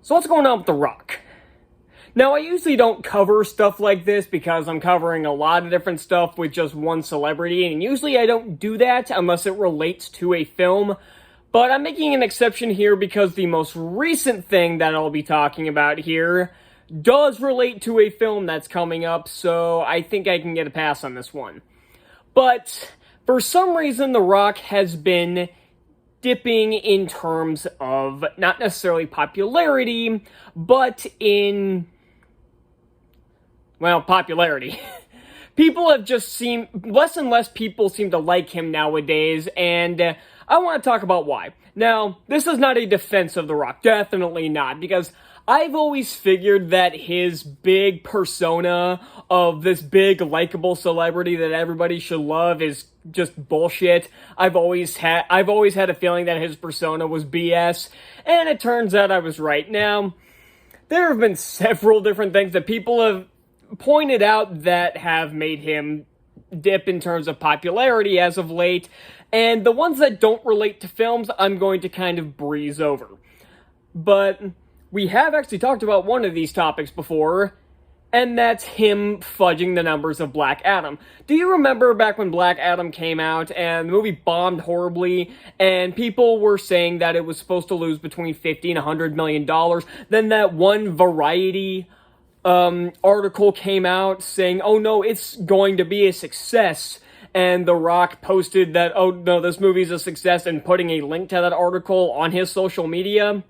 So what's going on with The Rock? Now, I usually don't cover stuff like this because I'm covering a lot of different stuff with just one celebrity, and usually I don't do that unless it relates to a film. But I'm making an exception here because the most recent thing that I'll be talking about here does relate to a film that's coming up, so I think I can get a pass on this one. But for some reason, The Rock has been dipping in terms of not necessarily popularity, but in, well, popularity. People have just seemed, less and less people seem to like him nowadays, and I want to talk about why. Now, this is not a defense of The Rock, definitely not, because I've always figured that his big persona of this big, likable celebrity that everybody should love is just bullshit. I've always had a feeling that his persona was BS, and it turns out I was right. Now, there have been several different things that people have pointed out that have made him dip in terms of popularity as of late, and the ones that don't relate to films, I'm going to kind of breeze over. But we have actually talked about one of these topics before, and that's him fudging the numbers of Black Adam. Do you remember back when Black Adam came out and the movie bombed horribly, and people were saying that it was supposed to lose between $50 and $100 million? Then that one Variety article came out saying, oh no, it's going to be a success. And The Rock posted that, oh no, this movie's a success, and putting a link to that article on his social media.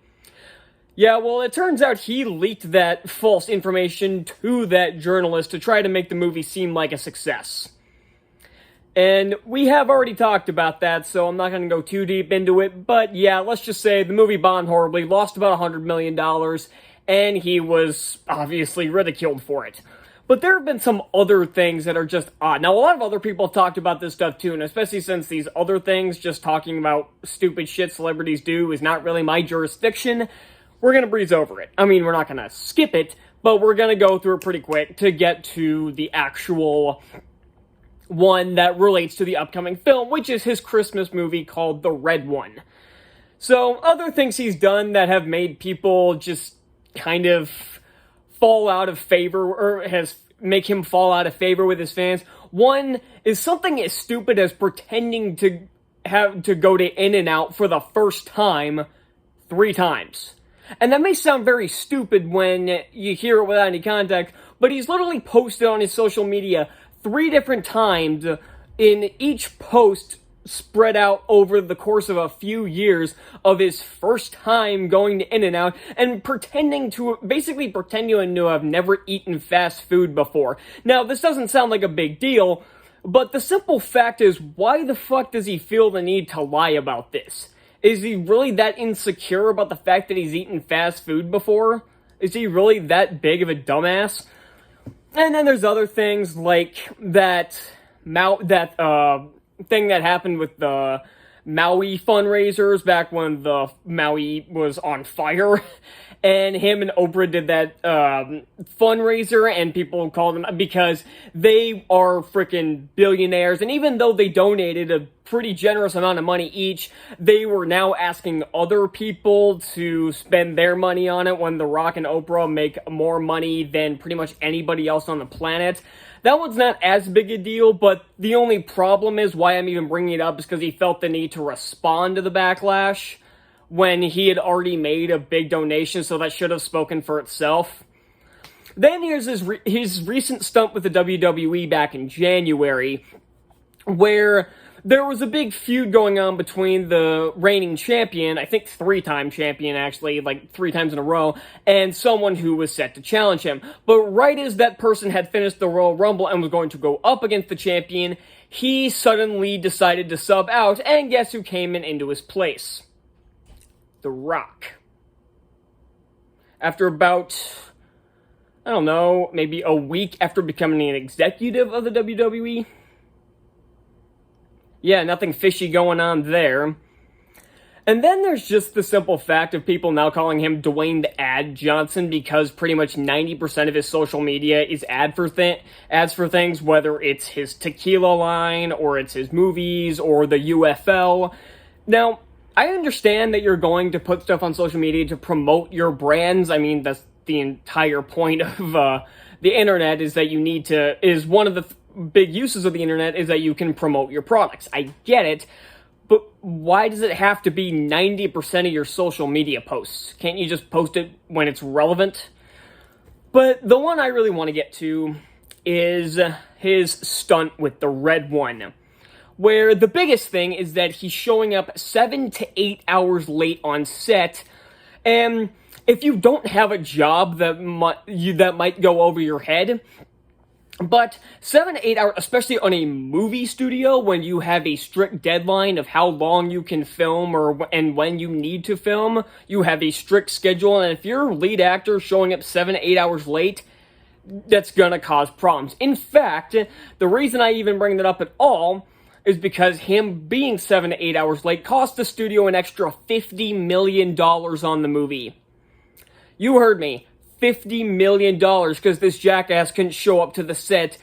Yeah, well, it turns out he leaked that false information to that journalist to try to make the movie seem like a success. And we have already talked about that, so I'm not going to go too deep into it, but yeah, let's just say the movie bombed horribly, lost about $100 million, and he was obviously ridiculed for it. But there have been some other things that are just odd. Now, a lot of other people have talked about this stuff too, and especially since these other things, just talking about stupid shit celebrities do, is not really my jurisdiction, we're going to breeze over it. I mean, we're not going to skip it, but we're going to go through it pretty quick to get to the actual one that relates to the upcoming film, which is his Christmas movie called The Red One. So, other things he's done that have made people just kind of fall out of favor, or make him fall out of favor with his fans. One is something as stupid as pretending to have to go to In-N-Out for the first time 3 times. And that may sound very stupid when you hear it without any context, but he's literally posted on his social media 3 different times, in each post spread out over the course of a few years, of his first time going to In-N-Out and pretending to have never eaten fast food before. Now, this doesn't sound like a big deal, but the simple fact is, why the fuck does he feel the need to lie about this? Is he really that insecure about the fact that he's eaten fast food before? Is he really that big of a dumbass? And then there's other things like that thing that happened with the Maui fundraisers back when the Maui was on fire. And him and Oprah did that fundraiser, and people called them, because they are freaking billionaires, and even though they donated a pretty generous amount of money each, they were now asking other people to spend their money on it, when The Rock and Oprah make more money than pretty much anybody else on the planet. That one's not as big a deal, but the only problem is, why I'm even bringing it up, is because he felt the need to respond to the backlash when he had already made a big donation, so that should have spoken for itself. Then here's his recent stunt with the WWE back in January, where there was a big feud going on between the reigning champion, I think 3-time champion actually, like 3 times in a row, and someone who was set to challenge him. But right as that person had finished the Royal Rumble and was going to go up against the champion, he suddenly decided to sub out, and guess who came into his place? The Rock. After about, I don't know, maybe a week after becoming an executive of the WWE. Yeah, nothing fishy going on there. And then there's just the simple fact of people now calling him Dwayne the Ad Johnson, because pretty much 90% of his social media is ads for things, whether it's his tequila line, or it's his movies, or the UFL. Now, I understand that you're going to put stuff on social media to promote your brands. I mean, that's the entire point of the internet, is that you need to, is one of the big uses of the internet is that you can promote your products. I get it, but why does it have to be 90% of your social media posts? Can't you just post it when it's relevant? But the one I really want to get to is his stunt with the red one, where the biggest thing is that he's showing up 7 to 8 hours late on set, and if you don't have a job that might go over your head, but 7 to 8 hours, especially on a movie studio, when you have a strict deadline of how long you can film and when you need to film, you have a strict schedule, and if you're a lead actor showing up 7 to 8 hours late, that's gonna cause problems. In fact, the reason I even bring that up at all is because him being 7 to 8 hours late cost the studio an extra $50 million on the movie. You heard me. $50 million because this jackass couldn't show up to the set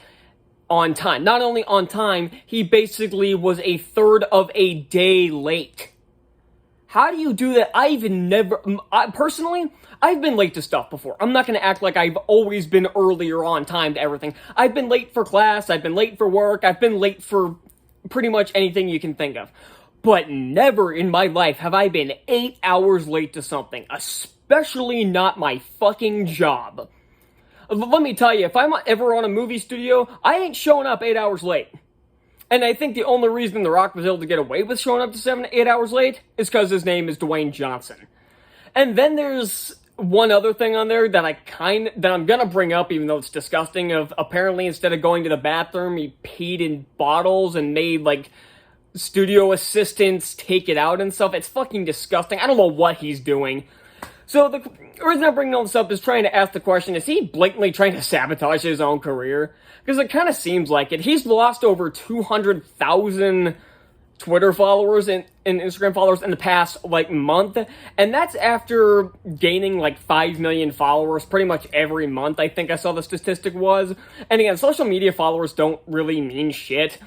on time. Not only on time, he basically was a third of a day late. How do you do that? Personally, I've been late to stuff before. I'm not going to act like I've always been earlier on time to everything. I've been late for class, I've been late for work, I've been late for pretty much anything you can think of. But never in my life have I been 8 hours late to something, especially not my fucking job. Let me tell you, if I'm ever on a movie studio, I ain't showing up 8 hours late. And I think the only reason The Rock was able to get away with showing up to 7 to 8 hours late is because his name is Dwayne Johnson. And then there's one other thing on there that I'm gonna bring up, even though it's disgusting, of apparently instead of going to the bathroom, he peed in bottles and made, like, studio assistants take it out and stuff. It's fucking disgusting. I don't know what he's doing. So the reason I'm bringing all this up is trying to ask the question, is he blatantly trying to sabotage his own career? Because it kind of seems like it. He's lost over 200,000 Twitter followers and Instagram followers in the past, like, month. And that's after gaining, like, 5 million followers pretty much every month, I think I saw the statistic was. And again, social media followers don't really mean shit.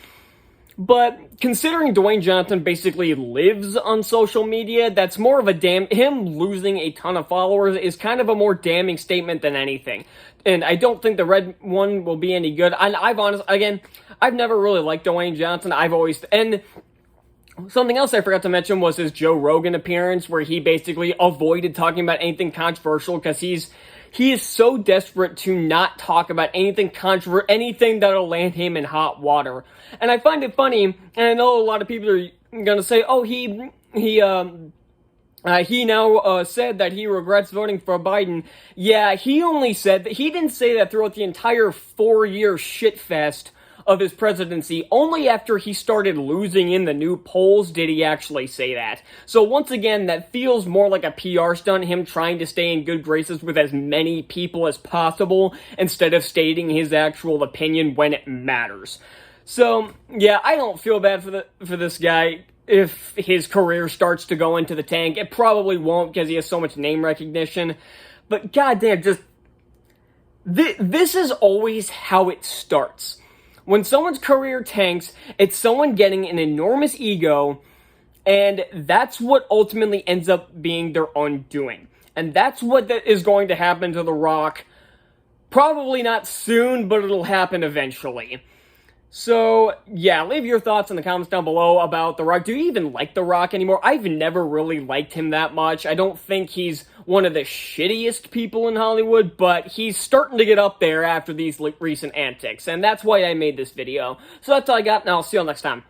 But considering Dwayne Johnson basically lives on social media, that's more of him losing a ton of followers is kind of a more damning statement than anything. And I don't think the red one will be any good. And I've never really liked Dwayne Johnson. And something else I forgot to mention was his Joe Rogan appearance, where he basically avoided talking about anything controversial because he is so desperate to not talk about anything that'll land him in hot water. And I find it funny, and I know a lot of people are gonna say, oh, he now said that he regrets voting for Biden. Yeah, he only said that. He didn't say that throughout the entire 4-year shitfest of his presidency. Only after he started losing in the new polls did he actually say that. So once again, that feels more like a PR stunt, him trying to stay in good graces with as many people as possible instead of stating his actual opinion when it matters. So, yeah, I don't feel bad for this guy if his career starts to go into the tank. It probably won't because he has so much name recognition. But goddamn, this is always how it starts. When someone's career tanks, it's someone getting an enormous ego, and that's what ultimately ends up being their undoing. And that's what is going to happen to The Rock. Probably not soon, but it'll happen eventually. So, yeah, leave your thoughts in the comments down below about The Rock. Do you even like The Rock anymore? I've never really liked him that much. I don't think he's one of the shittiest people in Hollywood, but he's starting to get up there after these recent antics, and that's why I made this video. So that's all I got, and I'll see you all next time.